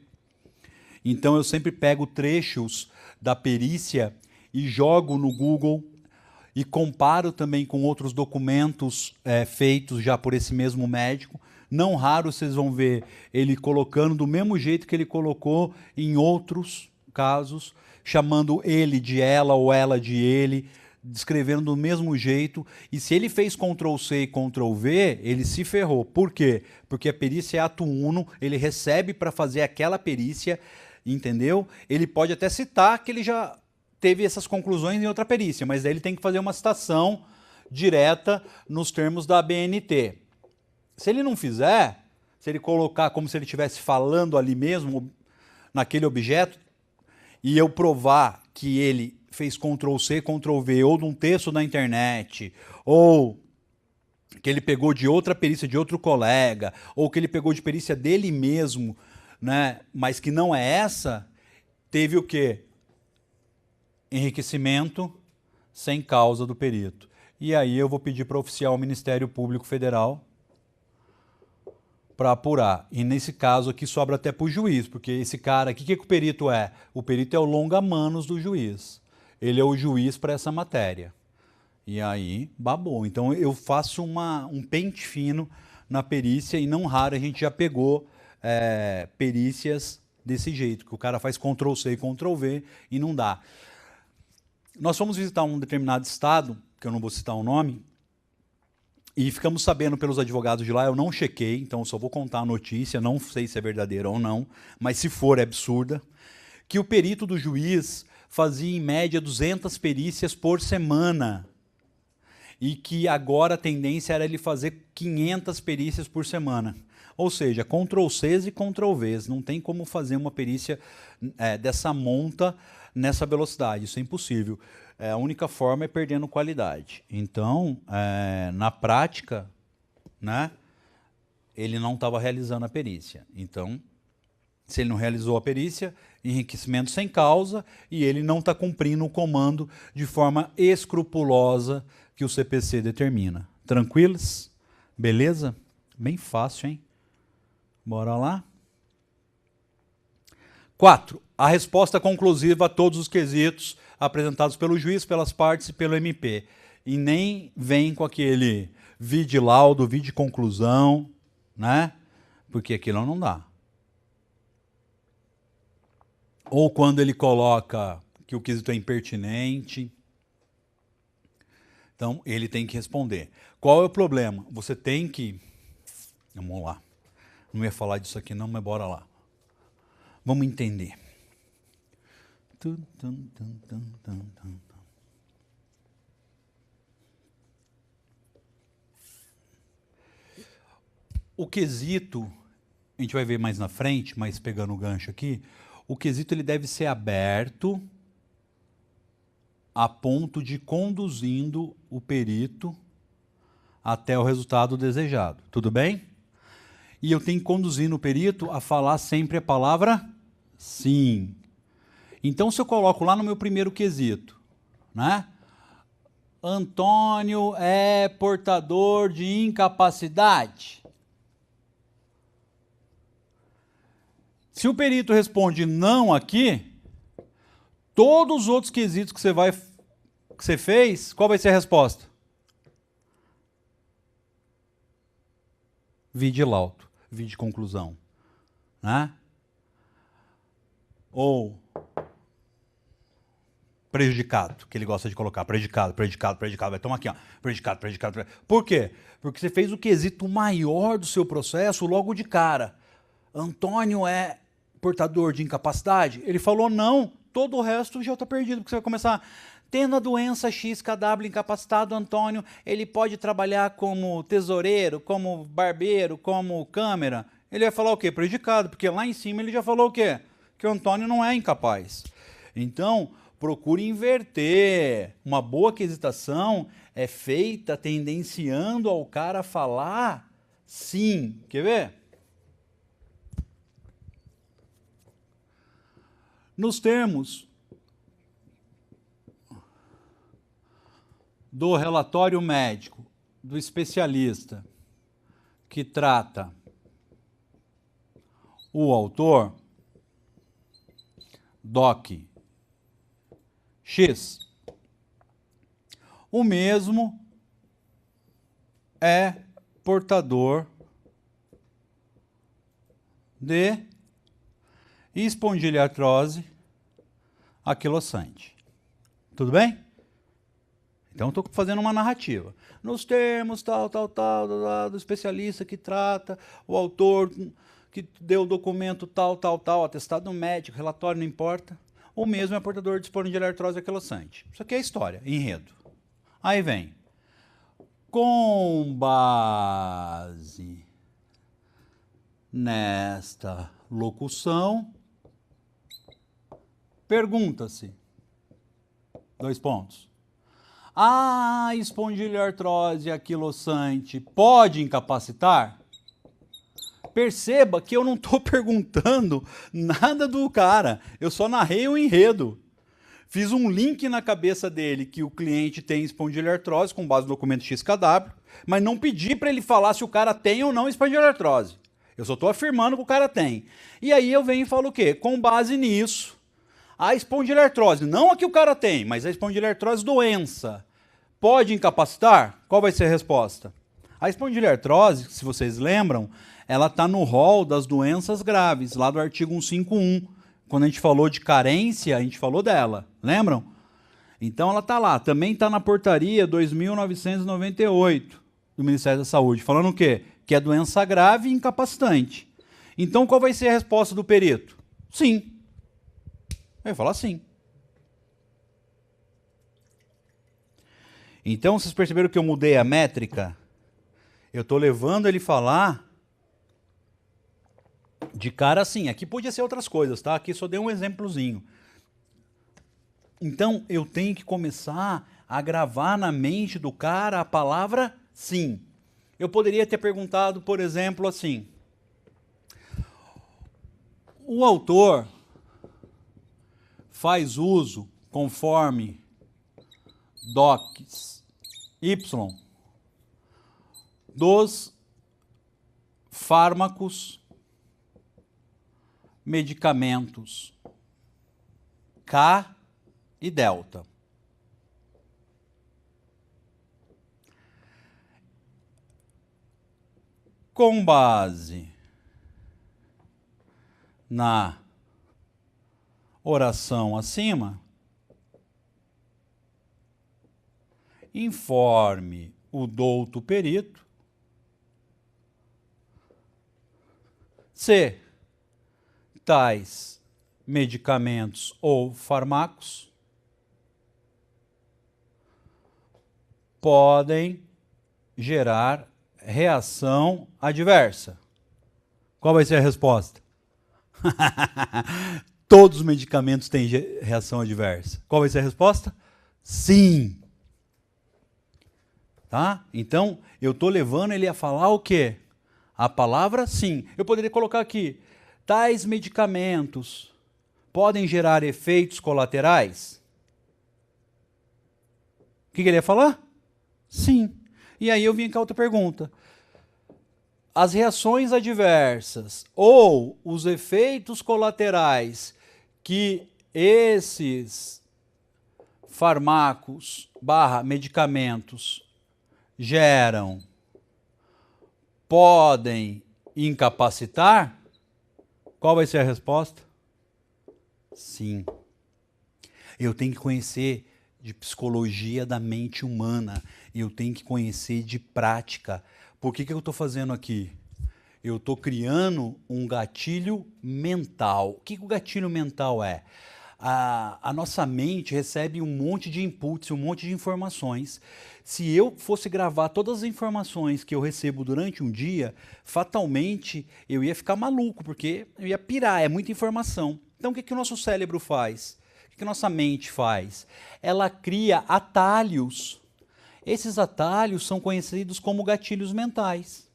Então, eu sempre pego trechos da perícia e jogo no Google e comparo também com outros documentos feitos já por esse mesmo médico. Não raro vocês vão ver ele colocando do mesmo jeito que ele colocou em outros casos, chamando ele de ela ou ela de ele, descrevendo do mesmo jeito. E se ele fez Ctrl+C e Ctrl+V, ele se ferrou. Por quê? Porque a perícia é ato uno, ele recebe para fazer aquela perícia, entendeu? Ele pode até citar que ele já teve essas conclusões em outra perícia, mas daí ele tem que fazer uma citação direta nos termos da ABNT. Se ele não fizer, se ele colocar como se ele estivesse falando ali mesmo, naquele objeto, e eu provar que ele fez Ctrl+C, Ctrl+V, ou de um texto na internet, ou que ele pegou de outra perícia de outro colega, ou que ele pegou de perícia dele mesmo, né, mas que não é essa, teve o quê? Enriquecimento sem causa do perito. E aí eu vou pedir para oficiar o Ministério Público Federal para apurar. E nesse caso aqui sobra até para o juiz, porque esse cara aqui, o que o perito é? O perito é o longa-manos do juiz. Ele é o juiz para essa matéria. E aí, babou. Então eu faço um pente fino na perícia e não raro a gente já pegou perícias desse jeito, que o cara faz Ctrl+C e Ctrl+V e não dá. Nós fomos visitar um determinado estado, que eu não vou citar o nome, e ficamos sabendo pelos advogados de lá, eu não chequei, então eu só vou contar a notícia, não sei se é verdadeira ou não, mas se for é absurda, que o perito do juiz fazia em média 200 perícias por semana, e que agora a tendência era ele fazer 500 perícias por semana. Ou seja, Ctrl+Cs e Ctrl+Vs, não tem como fazer uma perícia dessa monta nessa velocidade, isso é impossível. A única forma é perdendo qualidade. Então, na prática, né, ele não estava realizando a perícia. Então, se ele não realizou a perícia, enriquecimento sem causa, e ele não está cumprindo o comando de forma escrupulosa que o CPC determina. Tranquilos? Beleza? Bem fácil, hein? Bora lá? 4. A resposta conclusiva a todos os quesitos apresentados pelo juiz, pelas partes e pelo MP. E nem vem com aquele vide laudo, vide conclusão, né? Porque aquilo não dá. Ou quando ele coloca que o quesito é impertinente. Então, ele tem que responder. Qual é o problema? Você tem que... Vamos lá. Não ia falar disso aqui não, mas bora lá. Vamos entender. O quesito, a gente vai ver mais na frente, mas pegando o gancho aqui, o quesito ele deve ser aberto a ponto de conduzindo o perito até o resultado desejado. Tudo bem? E eu tenho que conduzir o perito a falar sempre a palavra sim. Então, se eu coloco lá no meu primeiro quesito, né? Antônio é portador de incapacidade. Se o perito responde não aqui, todos os outros quesitos que você fez, qual vai ser a resposta? Vide laudo, vide conclusão. Né? Ou prejudicado, que ele gosta de colocar. Predicado. Vai tomar aqui, ó. Predicado. Por quê? Porque você fez o quesito maior do seu processo logo de cara. Antônio é portador de incapacidade? Ele falou não, todo o resto já está perdido, porque você vai começar... Tendo a doença XKW incapacitado, Antônio, ele pode trabalhar como tesoureiro, como barbeiro, como câmera. Ele vai falar o quê? Prejudicado, porque lá em cima ele já falou o quê? Que o Antônio não é incapaz. Então, procure inverter. Uma boa quesitação é feita tendenciando ao cara falar sim. Quer ver? Nos termos do relatório médico do especialista que trata o autor, DOC X, o mesmo é portador de espondiliartrose anquilosante. Tudo bem? Então, estou fazendo uma narrativa. Nos termos, tal, do especialista que trata, o autor que deu o documento tal, atestado médico, relatório, não importa. O mesmo é portador de espondiliartrose anquilosante. Isso aqui é história, enredo. Aí vem. Com base nesta locução, pergunta-se, 2 pontos. A espondiliartrose anquilosante pode incapacitar? Perceba que eu não estou perguntando nada do cara, eu só narrei o enredo. Fiz um link na cabeça dele que o cliente tem espondiliartrose com base no documento XKW, mas não pedi para ele falar se o cara tem ou não espondiliartrose. Eu só estou afirmando que o cara tem. E aí eu venho e falo o quê? Com base nisso, a espondiliartrose, não a que o cara tem, mas a espondiliartrose doença, pode incapacitar? Qual vai ser a resposta? A espondiliartrose, se vocês lembram, ela está no rol das doenças graves, lá do artigo 151. Quando a gente falou de carência, a gente falou dela, lembram? Então ela está lá, também está na portaria 2.998 do Ministério da Saúde, falando o quê? Que é doença grave e incapacitante. Então qual vai ser a resposta do perito? Sim. Ele vai falar sim. Então vocês perceberam que eu mudei a métrica? Eu estou levando ele a falar de cara assim. Aqui podia ser outras coisas, tá? Aqui só dei um exemplozinho. Então eu tenho que começar a gravar na mente do cara a palavra sim. Eu poderia ter perguntado, por exemplo, assim: o autor faz uso, conforme DOCS Y, dos fármacos, medicamentos K e delta. Com base na oração acima, informe o douto perito se tais medicamentos ou fármacos podem gerar reação adversa. Qual vai ser a resposta? Todos os medicamentos têm reação adversa. Qual vai ser a resposta? Sim. Tá? Então, eu estou levando ele a falar o quê? A palavra sim. Eu poderia colocar aqui: tais medicamentos podem gerar efeitos colaterais? O que ele ia falar? Sim. E aí eu vim com a outra pergunta. as reações adversas ou os efeitos colaterais que esses fármacos / medicamentos geram podem incapacitar? Qual vai ser a resposta? Sim. Eu tenho que conhecer de psicologia da mente humana, eu tenho que conhecer de prática. Por que eu estou fazendo aqui? Eu estou criando um gatilho mental. O que o gatilho mental é? A nossa mente recebe um monte de inputs, um monte de informações. Se eu fosse gravar todas as informações que eu recebo durante um dia, fatalmente eu ia ficar maluco, porque eu ia pirar, é muita informação. Então o que o nosso cérebro faz? O que nossa mente faz? Ela cria atalhos. Esses atalhos são conhecidos como gatilhos mentais.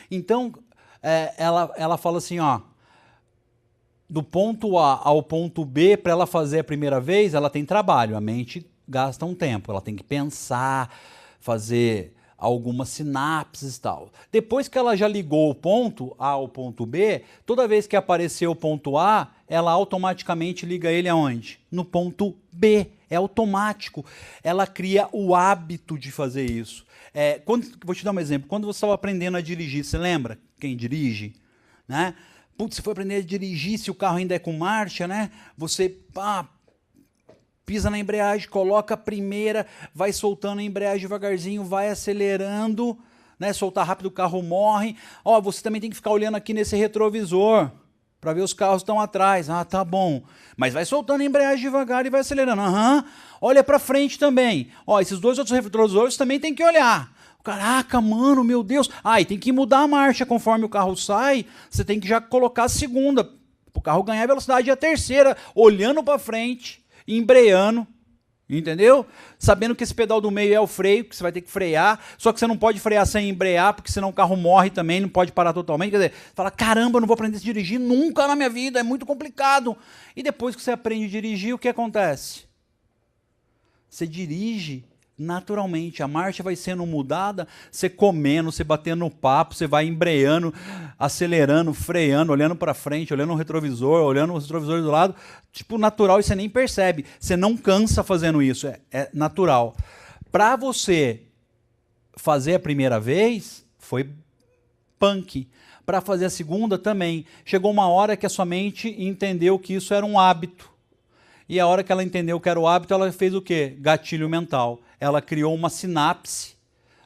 Então, ela fala assim, ó, do ponto A ao ponto B, para ela fazer a primeira vez, ela tem trabalho, a mente gasta um tempo, ela tem que pensar, fazer algumas sinapses e tal. Depois que ela já ligou o ponto A ao ponto B, toda vez que aparecer o ponto A, ela automaticamente liga ele aonde? No ponto B, é automático. Ela cria o hábito de fazer isso. Vou te dar um exemplo, quando você estava aprendendo a dirigir, você lembra quem dirige? Né? Putz, você foi aprender a dirigir, se o carro ainda é com marcha, né? Você pisa na embreagem, coloca a primeira, vai soltando a embreagem devagarzinho, vai acelerando, né? Soltar rápido o carro morre. Ó, você também tem que ficar olhando aqui nesse retrovisor para ver os carros que estão atrás. Ah, tá bom. Mas vai soltando a embreagem devagar e vai acelerando. Aham. Olha para frente também. Ó, esses dois outros retrovisores também tem que olhar. Caraca, mano, meu Deus. E tem que mudar a marcha conforme o carro sai. Você tem que já colocar a segunda, para o carro ganhar velocidade, e a terceira, olhando para frente, embreando, entendeu? Sabendo que esse pedal do meio é o freio, que você vai ter que frear, só que você não pode frear sem embrear, porque senão o carro morre também, não pode parar totalmente. Quer dizer, fala, caramba, eu não vou aprender a dirigir nunca na minha vida, é muito complicado. E depois que você aprende a dirigir, o que acontece? Você dirige naturalmente, a marcha vai sendo mudada, você comendo, você batendo no papo, você vai embreando, acelerando, freando, olhando para frente, olhando o retrovisor, olhando os retrovisores do lado, tipo natural, e você nem percebe, você não cansa fazendo isso, é natural. Para você fazer a primeira vez, foi punk. Para fazer a segunda também. Chegou uma hora que a sua mente entendeu que isso era um hábito. E a hora que ela entendeu que era o hábito, ela fez o quê? Gatilho mental. Ela criou uma sinapse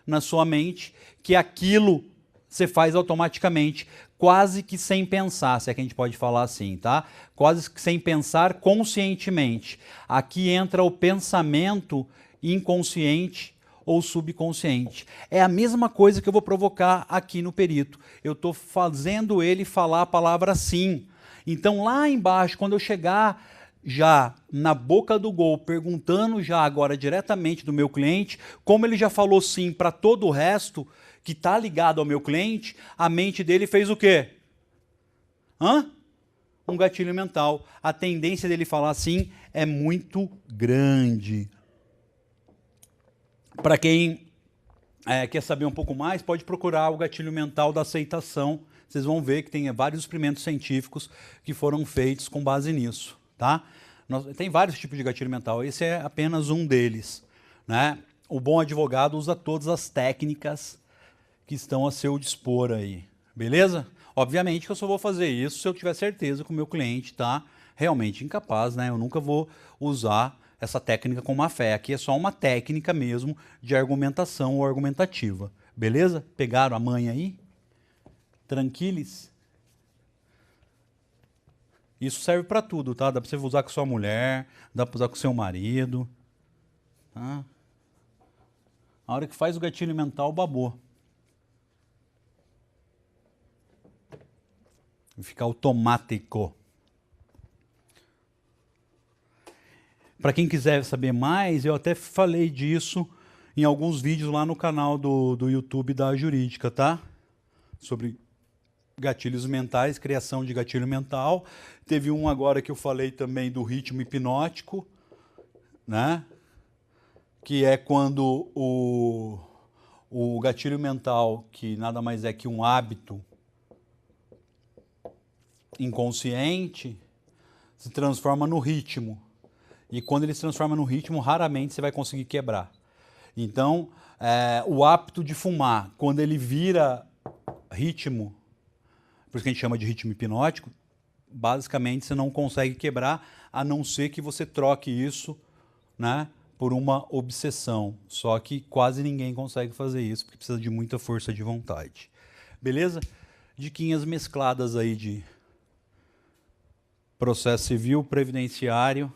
na sua mente que aquilo você faz automaticamente, quase que sem pensar, se é que a gente pode falar assim, tá? Quase que sem pensar conscientemente. Aqui entra o pensamento inconsciente ou subconsciente. É a mesma coisa que eu vou provocar aqui no perito. Eu estou fazendo ele falar a palavra sim. Então lá embaixo, quando eu chegar já na boca do gol, perguntando já agora diretamente do meu cliente, como ele já falou sim para todo o resto que está ligado ao meu cliente, a mente dele fez o quê? Um gatilho mental. A tendência dele falar sim é muito grande. Para quem quer saber um pouco mais, pode procurar o gatilho mental da aceitação. Vocês vão ver que tem vários experimentos científicos que foram feitos com base nisso. Tá? Tem vários tipos de gatilho mental, esse é apenas um deles. Né? O bom advogado usa todas as técnicas que estão a seu dispor aí. Beleza? Obviamente que eu só vou fazer isso se eu tiver certeza que o meu cliente está realmente incapaz. Né? Eu nunca vou usar essa técnica com má fé. Aqui é só uma técnica mesmo de argumentação ou argumentativa. Beleza? Pegaram a manha aí? Tranquilos? Isso serve para tudo, tá? Dá para você usar com sua mulher, dá para usar com seu marido. Tá? A hora que faz o gatilho mental, babou. Fica automático. Para quem quiser saber mais, eu até falei disso em alguns vídeos lá no canal do YouTube da Jurídica, tá? Sobre gatilhos mentais, criação de gatilho mental. Teve um agora que eu falei também do ritmo hipnótico, né? Que é quando o o gatilho mental, que nada mais é que um hábito inconsciente, se transforma no ritmo. E quando ele se transforma no ritmo, raramente você vai conseguir quebrar. Então, o hábito de fumar, quando ele vira ritmo, por isso que a gente chama de ritmo hipnótico, basicamente você não consegue quebrar, a não ser que você troque isso, né, por uma obsessão. Só que quase ninguém consegue fazer isso, porque precisa de muita força de vontade. Beleza? Diquinhas mescladas aí de processo civil, previdenciário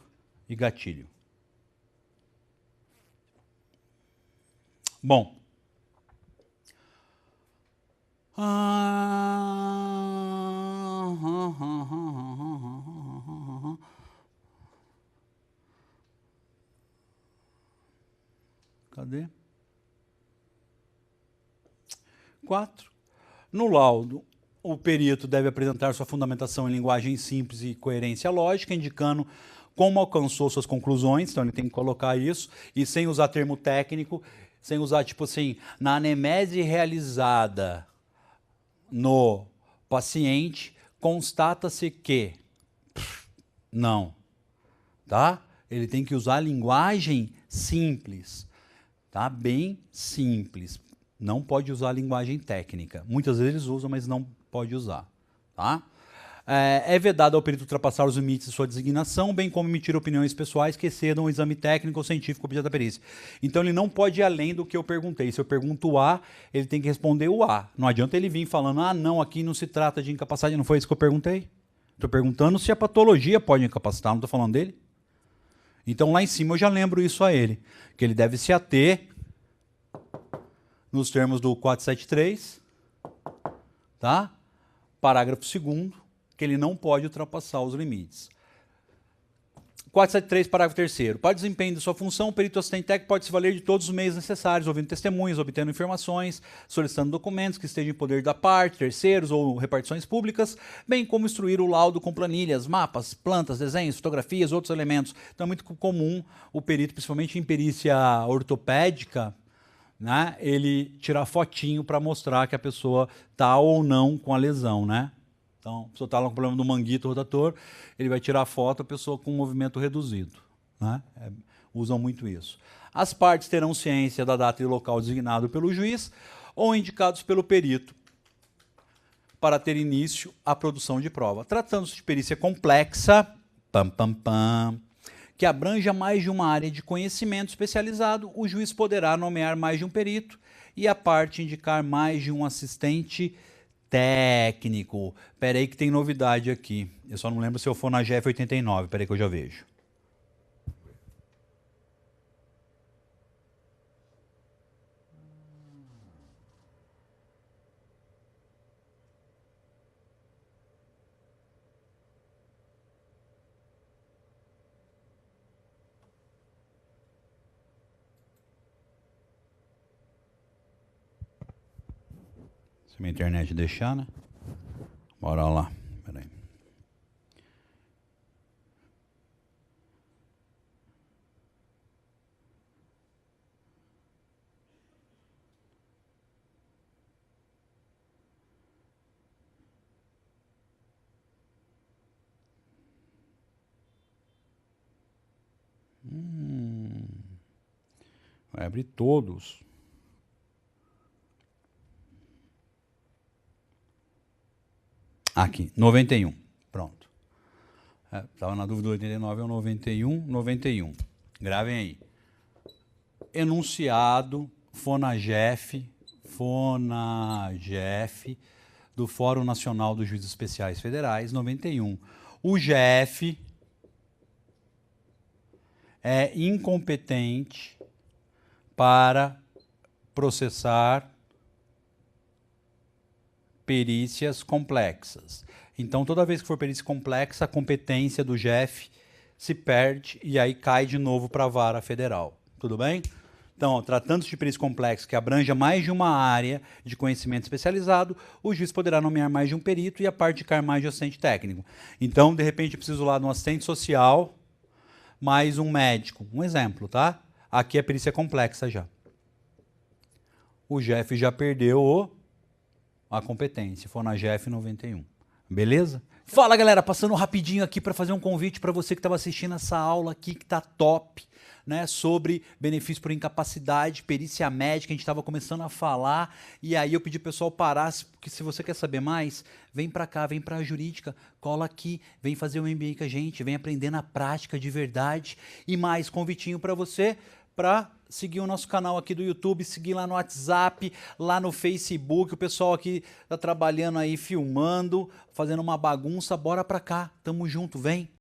e gatilho. Bom. Cadê? 4. No laudo, o perito deve apresentar sua fundamentação em linguagem simples e coerência lógica, indicando como alcançou suas conclusões, então ele tem que colocar isso, e sem usar termo técnico, sem usar tipo assim, na anamnese realizada no paciente, constata-se que... Não, tá? Ele tem que usar linguagem simples, tá? Bem simples. Não pode usar linguagem técnica. Muitas vezes eles usam, mas não pode usar, tá? É vedado ao perito ultrapassar os limites de sua designação, bem como emitir opiniões pessoais que excedam o exame técnico ou científico objeto da perícia. Então ele não pode ir além do que eu perguntei. Se eu pergunto A, ele tem que responder o A. Não adianta ele vir falando, ah, não, aqui não se trata de incapacidade. Não foi isso que eu perguntei? Estou perguntando se a patologia pode incapacitar, não estou falando dele. Então lá em cima eu já lembro isso a ele, que ele deve se ater nos termos do 473, tá? Parágrafo 2º, que ele não pode ultrapassar os limites. 473, parágrafo 3º. Para desempenho de sua função, o perito assistente técnico pode se valer de todos os meios necessários, ouvindo testemunhas, obtendo informações, solicitando documentos que estejam em poder da parte, terceiros ou repartições públicas, bem como instruir o laudo com planilhas, mapas, plantas, desenhos, fotografias, outros elementos. Então é muito comum o perito, principalmente em perícia ortopédica, né, ele tirar fotinho para mostrar que a pessoa está ou não com a lesão, né? Então, a pessoa está lá com problema do manguito rotator, ele vai tirar a foto, a pessoa com um movimento reduzido, né? Usam muito isso. As partes terão ciência da data e local designado pelo juiz ou indicados pelo perito para ter início a produção de prova. Tratando-se de perícia complexa, que abranja mais de uma área de conhecimento especializado, o juiz poderá nomear mais de um perito e a parte indicar mais de um assistente técnico. Espera aí que tem novidade aqui. Eu só não lembro se eu for na GF 89. Espera aí que eu já vejo. Se minha internet deixar, né? Bora lá. Espera aí. Vai abrir todos. Aqui, 91. Pronto. Estava na dúvida do 89 ou 91. 91. Gravem aí. Enunciado FONAGEF do Fórum Nacional dos Juízes Especiais Federais, 91. O GF é incompetente para processar perícias complexas. Então, toda vez que for perícia complexa, a competência do GF se perde e aí cai de novo para a vara federal. Tudo bem? Então, tratando-se de perícia complexa que abranja mais de uma área de conhecimento especializado, o juiz poderá nomear mais de um perito e a parte indicar mais de assistente técnico. Então, de repente, eu preciso lá de um assistente social mais um médico. Um exemplo, tá? Aqui é perícia complexa já. o Jeff já perdeu a competência, for na GF 91. Beleza? Fala, galera, passando rapidinho aqui para fazer um convite para você que estava assistindo essa aula aqui que tá top, né, sobre benefício por incapacidade, perícia médica, a gente estava começando a falar, e aí eu pedi pro pessoal parar, porque se você quer saber mais, vem para cá, vem para a jurídica, cola aqui, vem fazer um MBA com a gente, vem aprender na prática de verdade, e mais convitinho para você, para seguir o nosso canal aqui do YouTube, seguir lá no WhatsApp, lá no Facebook, o pessoal aqui tá trabalhando aí, filmando, fazendo uma bagunça, bora pra cá, tamo junto, vem!